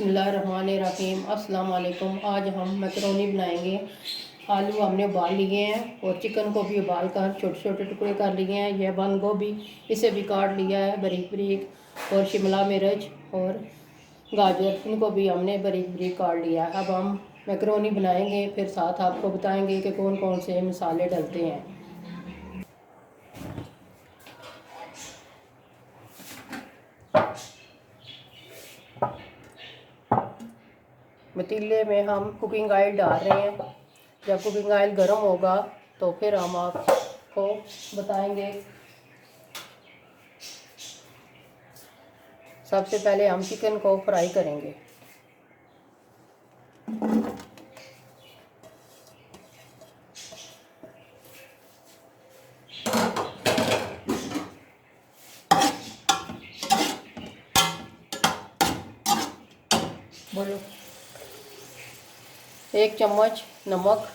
बिस्मिल्लाहिर्रहमानिर्रहीम। अस्सलाम वालेकुम। आज हम मैकरोनी बनाएंगे। आलू हमने उबाल लिए हैं और चिकन को भी उबाल कर छोटे छोटे टुकड़े कर लिए हैं। यह बंद गोभी, इसे भी काट लिया है बारीक बारीक। और शिमला मिर्च और गाजर, इनको भी हमने बारीक बारीक काट लिया है। अब हम मैकरोनी बनाएंगे, फिर साथ आपको बताएंगे कि कौन कौन से मसाले डलते हैं। पतीले में हम कुकिंग ऑयल डाल रहे हैं। जब कुकिंग ऑयल गर्म होगा तो फिर हम आपको बताएंगे। सबसे पहले हम चिकन को फ्राई करेंगे। बोलो। 1 चम्मच नमक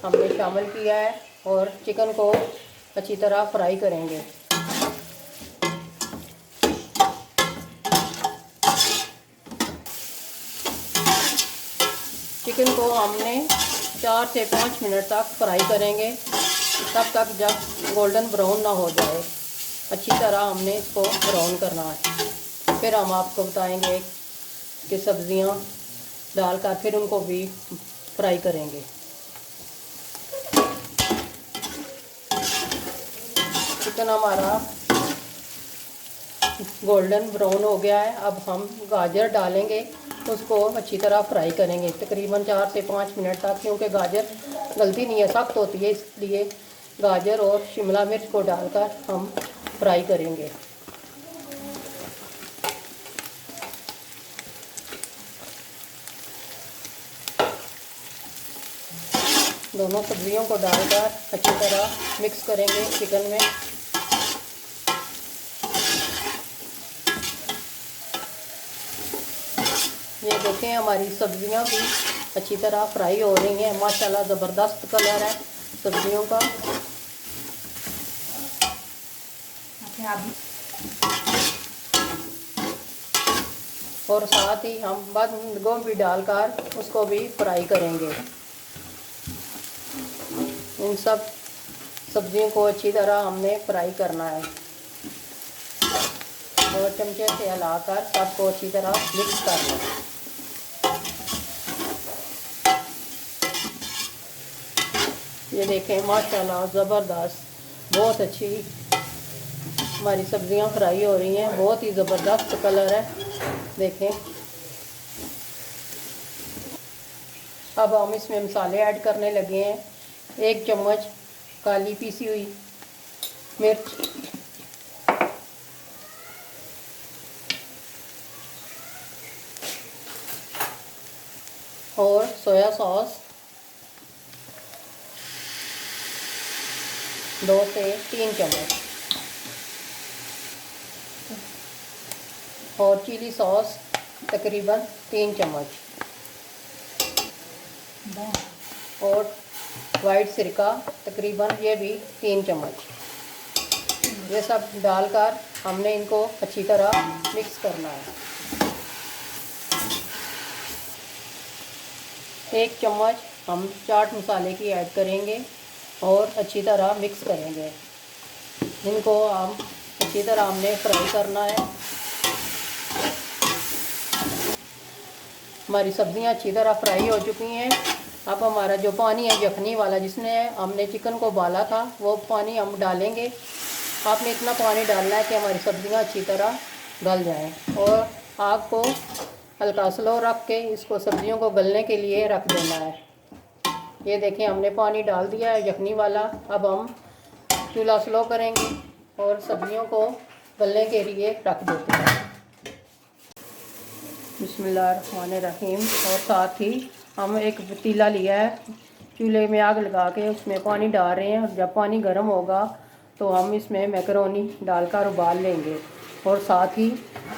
हमने शामिल किया है और चिकन को अच्छी तरह फ्राई करेंगे। चिकन को हमने 4 से 5 मिनट तक फ्राई करेंगे, तब तक जब गोल्डन ब्राउन ना हो जाए। अच्छी तरह हमने इसको ब्राउन करना है। फिर हम आपको बताएंगे कि सब्जियां डालकर फिर उनको भी फ्राई करेंगे। चिकन हमारा गोल्डन ब्राउन हो गया है। अब हम गाजर डालेंगे, उसको अच्छी तरह फ्राई करेंगे तकरीबन 4 से 5 मिनट तक, क्योंकि गाजर गलती नहीं है, सख्त होती है, इसलिए गाजर और शिमला मिर्च को डालकर हम फ्राई करेंगे। दोनों सब्जियों को डालकर अच्छी तरह मिक्स करेंगे चिकन में। ये देखें, हमारी सब्जियां भी अच्छी तरह फ्राई हो रही हैं। माशाल्लाह ज़बरदस्त कलर है सब्जियों का। और साथ ही हम बंद गोभी डालकर उसको भी फ्राई करेंगे। इन सब सब्जियों को अच्छी तरह हमने फ्राई करना है और चमचे से हिलाकर सबको अच्छी तरह मिक्स करना है। ये देखें, माशाल्लाह ज़बरदस्त, बहुत अच्छी हमारी सब्जियां फ्राई हो रही हैं। बहुत ही ज़बरदस्त कलर है, देखें। अब हम इसमें मसाले ऐड करने लगे हैं। 1 चम्मच काली पीसी हुई मिर्च, और सोया सॉस 2 से 3 चम्मच, और चिली सॉस तकरीबन 3 चम्मच, और वाइट सिरका तकरीबन ये भी 3 चम्मच। ये सब डालकर हमने इनको अच्छी तरह मिक्स करना है। 1 चम्मच हम चाट मसाले की ऐड करेंगे और अच्छी तरह मिक्स करेंगे। इनको हम अच्छी तरह हमने फ्राई करना है। हमारी सब्जियां अच्छी तरह फ्राई हो चुकी हैं। अब हमारा जो पानी है यखनी वाला, जिसने हमने चिकन को उबाला था, वो पानी हम डालेंगे। आपने इतना पानी डालना है कि हमारी सब्जियां अच्छी तरह गल जाएं, और आग को हल्का स्लो रख के इसको सब्जियों को गलने के लिए रख देना है। ये देखें, हमने पानी डाल दिया है यखनी वाला। अब हम चूल्हा स्लो करेंगे और सब्जियों को गलने के लिए रख देते हैं। बिस्मिल्लाहिर्रहमानिर्रहीम। और साथ ही हम एक पतीला लिया है, चूल्हे में आग लगा के उसमें पानी डाल रहे हैं। और जब पानी गर्म होगा तो हम इसमें मैकरोनी डालकर उबाल लेंगे। और साथ ही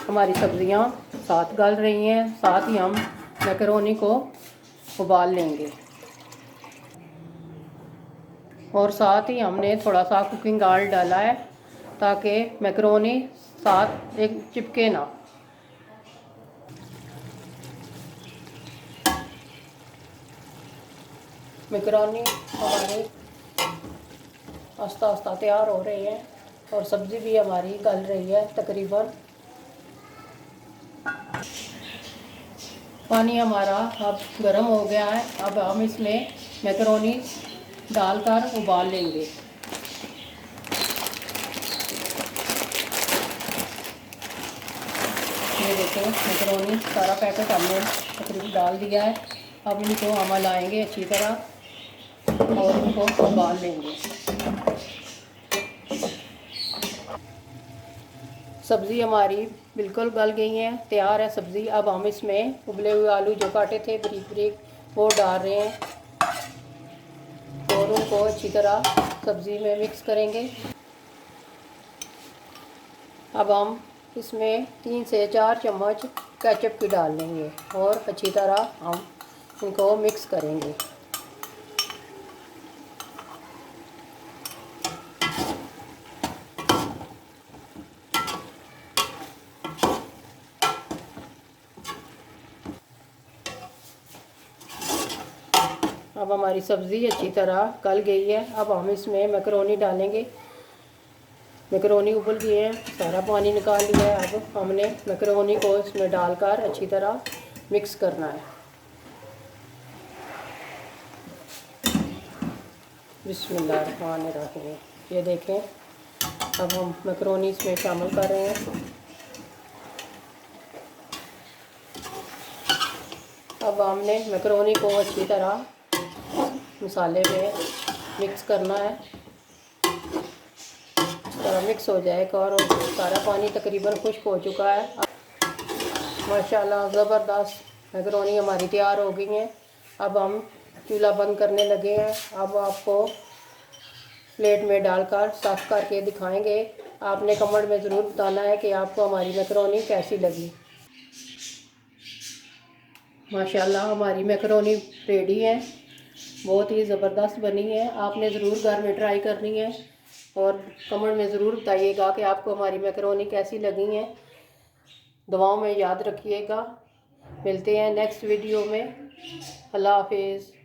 हमारी सब्जियां साथ गल रही हैं, साथ ही हम मैकरोनी को उबाल लेंगे। और साथ ही हमने थोड़ा सा कुकिंग ऑयल डाला है ताकि मैकरोनी साथ एक चिपके ना। मैकरोनी हमारी आस्ता आस्ता तैयार हो रही है और सब्ज़ी भी हमारी गल रही है तकरीबन। पानी हमारा अब गर्म हो गया है। अब हम इसमें मैकरोनी डालकर उबाल लेंगे। ये देखें, मैकरोनी सारा पैकेट हमने तकरीबन डाल दिया है। अब इनको हम लाएंगे अच्छी तरह और इनको उबाल लेंगे। सब्ज़ी हमारी बिल्कुल गल गई है, तैयार है सब्ज़ी। अब हम इसमें उबले हुए आलू जो काटे थे बारीक बारीक वो डाल रहे हैं और उनको अच्छी तरह सब्ज़ी में मिक्स करेंगे। अब हम इसमें 3 से 4 चम्मच केचप की डाल लेंगे और अच्छी तरह हम इनको मिक्स करेंगे। अब हमारी सब्ज़ी अच्छी तरह गल गई है। अब हम इसमें मैकरोनी डालेंगे। मैकरोनी उबल गई है, सारा पानी निकाल लिया है। अब हमने मैकरोनी को इसमें डालकर अच्छी तरह मिक्स करना है। बिस्मिल्लाहिर्रहमानिर्रहीम। ये देखें, अब हम मैकरोनी इसमें शामिल कर रहे हैं। अब हमने मैकरोनी को अच्छी तरह मसाले में मिक्स करना है। मिक्स हो जाएगा और सारा पानी तकरीबन खुश्क हो चुका है। माशाल्लाह ज़बरदस्त मैकरोनी हमारी तैयार हो गई है। अब हम चूल्हा बंद करने लगे हैं। अब आपको प्लेट में डालकर साफ़ करके दिखाएंगे। आपने कमेंट में ज़रूर बताना है कि आपको हमारी मैकरोनी कैसी लगी। माशाल्लाह हमारी मैकरोनी रेडी है, बहुत ही ज़बरदस्त बनी है। आपने ज़रूर घर में ट्राई करनी है और कमेंट में ज़रूर बताइएगा कि आपको हमारी मैकरोनी कैसी लगी हैं। दुआओं में याद रखिएगा। मिलते हैं नेक्स्ट वीडियो में। अल्लाह हाफिज़।